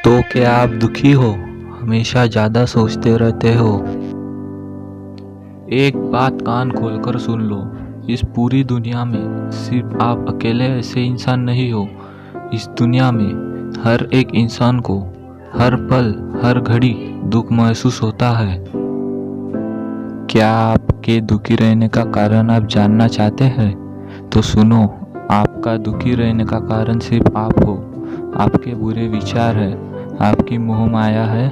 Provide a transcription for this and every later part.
तो क्या आप दुखी हो? हमेशा ज़्यादा सोचते रहते हो? एक बात कान खोलकर सुन लो। इस पूरी दुनिया में सिर्फ आप अकेले ऐसे इंसान नहीं हो। इस दुनिया में हर एक इंसान को हर पल हर घड़ी दुख महसूस होता है। क्या आपके दुखी रहने का कारण आप जानना चाहते हैं? तो सुनो, आपका दुखी रहने का कारण सिर्फ आप हो। आपके बुरे विचार है, आपकी मोह माया है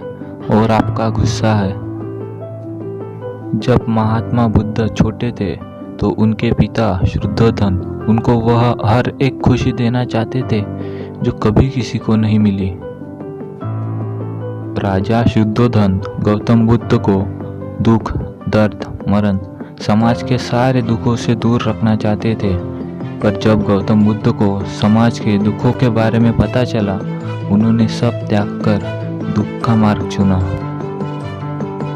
और आपका गुस्सा है। जब महात्मा बुद्ध छोटे थे तो उनके पिता शुद्धोधन उनको वह हर एक खुशी देना चाहते थे जो कभी किसी को नहीं मिली। राजा शुद्धोधन गौतम बुद्ध को दुख, दर्द, मरण, समाज के सारे दुखों से दूर रखना चाहते थे। पर जब गौतम बुद्ध को समाज के दुखों के बारे में पता चला, उन्होंने सब त्याग कर दुख का मार्ग चुना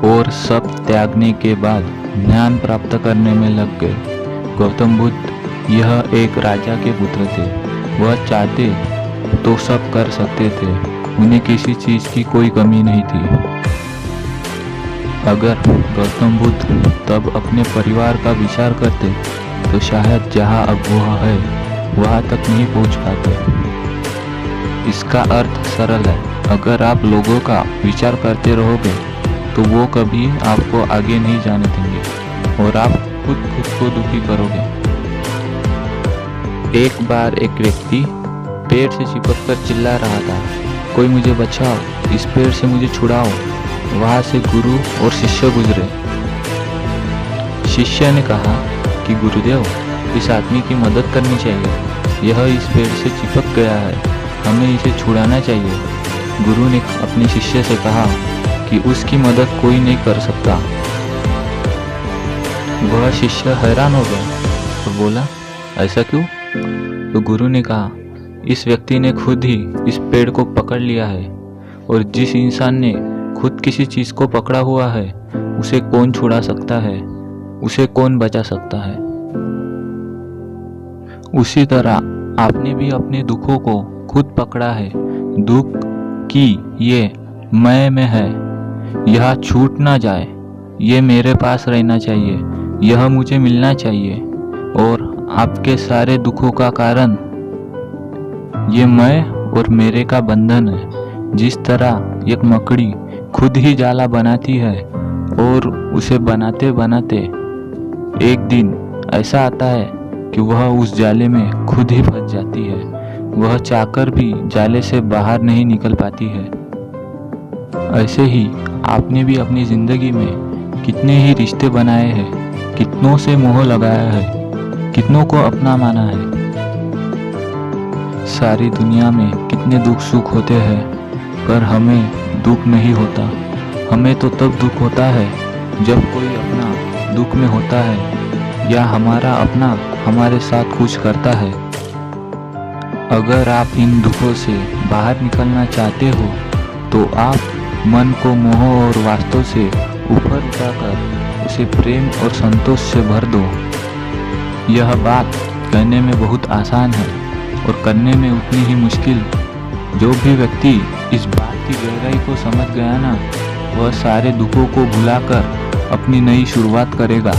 और सब त्यागने के बाद ज्ञान प्राप्त करने में लग गए। गौतम बुद्ध यह एक राजा के पुत्र थे। वह चाहते तो सब कर सकते थे, उन्हें किसी चीज की कोई कमी नहीं थी। अगर गौतम बुद्ध तब अपने परिवार का विचार करते तो शायद जहाँ अब वह है वहाँ तक नहीं पहुँच पाते। इसका अर्थ सरल है, अगर आप लोगों का विचार करते रहोगे तो वो कभी आपको आगे नहीं जाने देंगे और आप खुद को दुखी करोगे। एक बार एक व्यक्ति पेड़ से चिपक कर चिल्ला रहा था, कोई मुझे बचाओ, इस पेड़ से मुझे छुड़ाओ। वहाँ से गुरु और शिष्य गुजरे। शिष्य ने कहा कि गुरुदेव, इस आदमी की मदद करनी चाहिए, यह इस पेड़ से चिपक गया है, हमें इसे छुड़ाना चाहिए। गुरु ने अपने शिष्य से कहा कि उसकी मदद कोई नहीं कर सकता। वह शिष्य हैरान हो गया और बोला, ऐसा क्यों? तो गुरु ने कहा, इस व्यक्ति ने खुद ही इस पेड़ को पकड़ लिया है और जिस इंसान ने खुद किसी चीज को पकड़ा हुआ है उसे कौन छुड़ा सकता है, उसे कौन बचा सकता है। उसी तरह आपने भी अपने दुखों को खुद पकड़ा है। दुख की ये मैं में है, यह छूट ना जाए, ये मेरे पास रहना चाहिए, यह मुझे मिलना चाहिए। और आपके सारे दुखों का कारण ये मैं और मेरे का बंधन है। जिस तरह एक मकड़ी खुद ही जाला बनाती है और उसे बनाते बनाते एक दिन ऐसा आता है कि वह उस जाले में खुद ही फंस जाती है। वह चाहकर भी जाले से बाहर नहीं निकल पाती है। ऐसे ही आपने भी अपनी जिंदगी में कितने ही रिश्ते बनाए हैं, कितनों से मोह लगाया है, कितनों को अपना माना है। सारी दुनिया में कितने दुख सुख होते हैं, पर हमें दुख नहीं होता। हमें तो तब दुख होता है जब कोई अपना दुख में होता है या हमारा अपना हमारे साथ कुछ करता है। अगर आप इन दुखों से बाहर निकलना चाहते हो तो आप मन को मोह और वास्तव से ऊपर उठाकर उसे प्रेम और संतोष से भर दो। यह बात कहने में बहुत आसान है और करने में उतनी ही मुश्किल। जो भी व्यक्ति इस बात की गहराई को समझ गया ना, वह सारे दुखों को भुलाकर अपनी नई शुरुआत करेगा।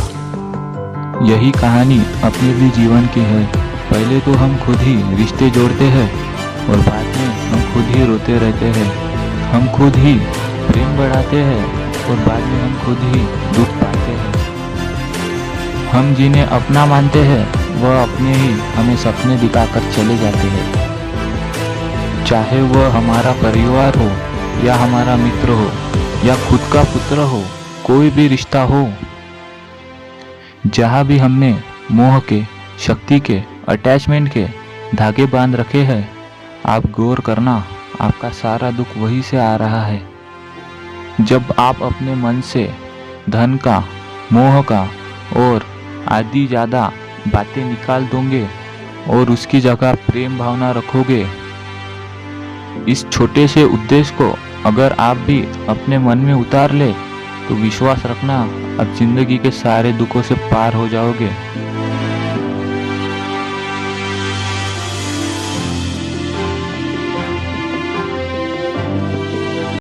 यही कहानी अपने भी जीवन की है। पहले तो हम खुद ही रिश्ते जोड़ते हैं और बाद में हम खुद ही रोते रहते हैं। हम खुद ही प्रेम बढ़ाते हैं और बाद में हम खुद ही दुख पाते हैं। हम जिन्हें अपना मानते हैं वह अपने ही हमें सपने दिखाकर चले जाते हैं। चाहे वह हमारा परिवार हो या हमारा मित्र हो या खुद का पुत्र हो, कोई भी रिश्ता हो, जहाँ भी हमने मोह के, शक्ति के, अटैचमेंट के धागे बांध रखे हैं, आप गौर करना, आपका सारा दुख वहीं से आ रहा है। जब आप अपने मन से धन का, मोह का और आदि ज़्यादा बातें निकाल दोगे और उसकी जगह प्रेम भावना रखोगे, इस छोटे से उद्देश्य को अगर आप भी अपने मन में उतार ले तो विश्वास रखना, अब जिंदगी के सारे दुखों से पार हो जाओगे।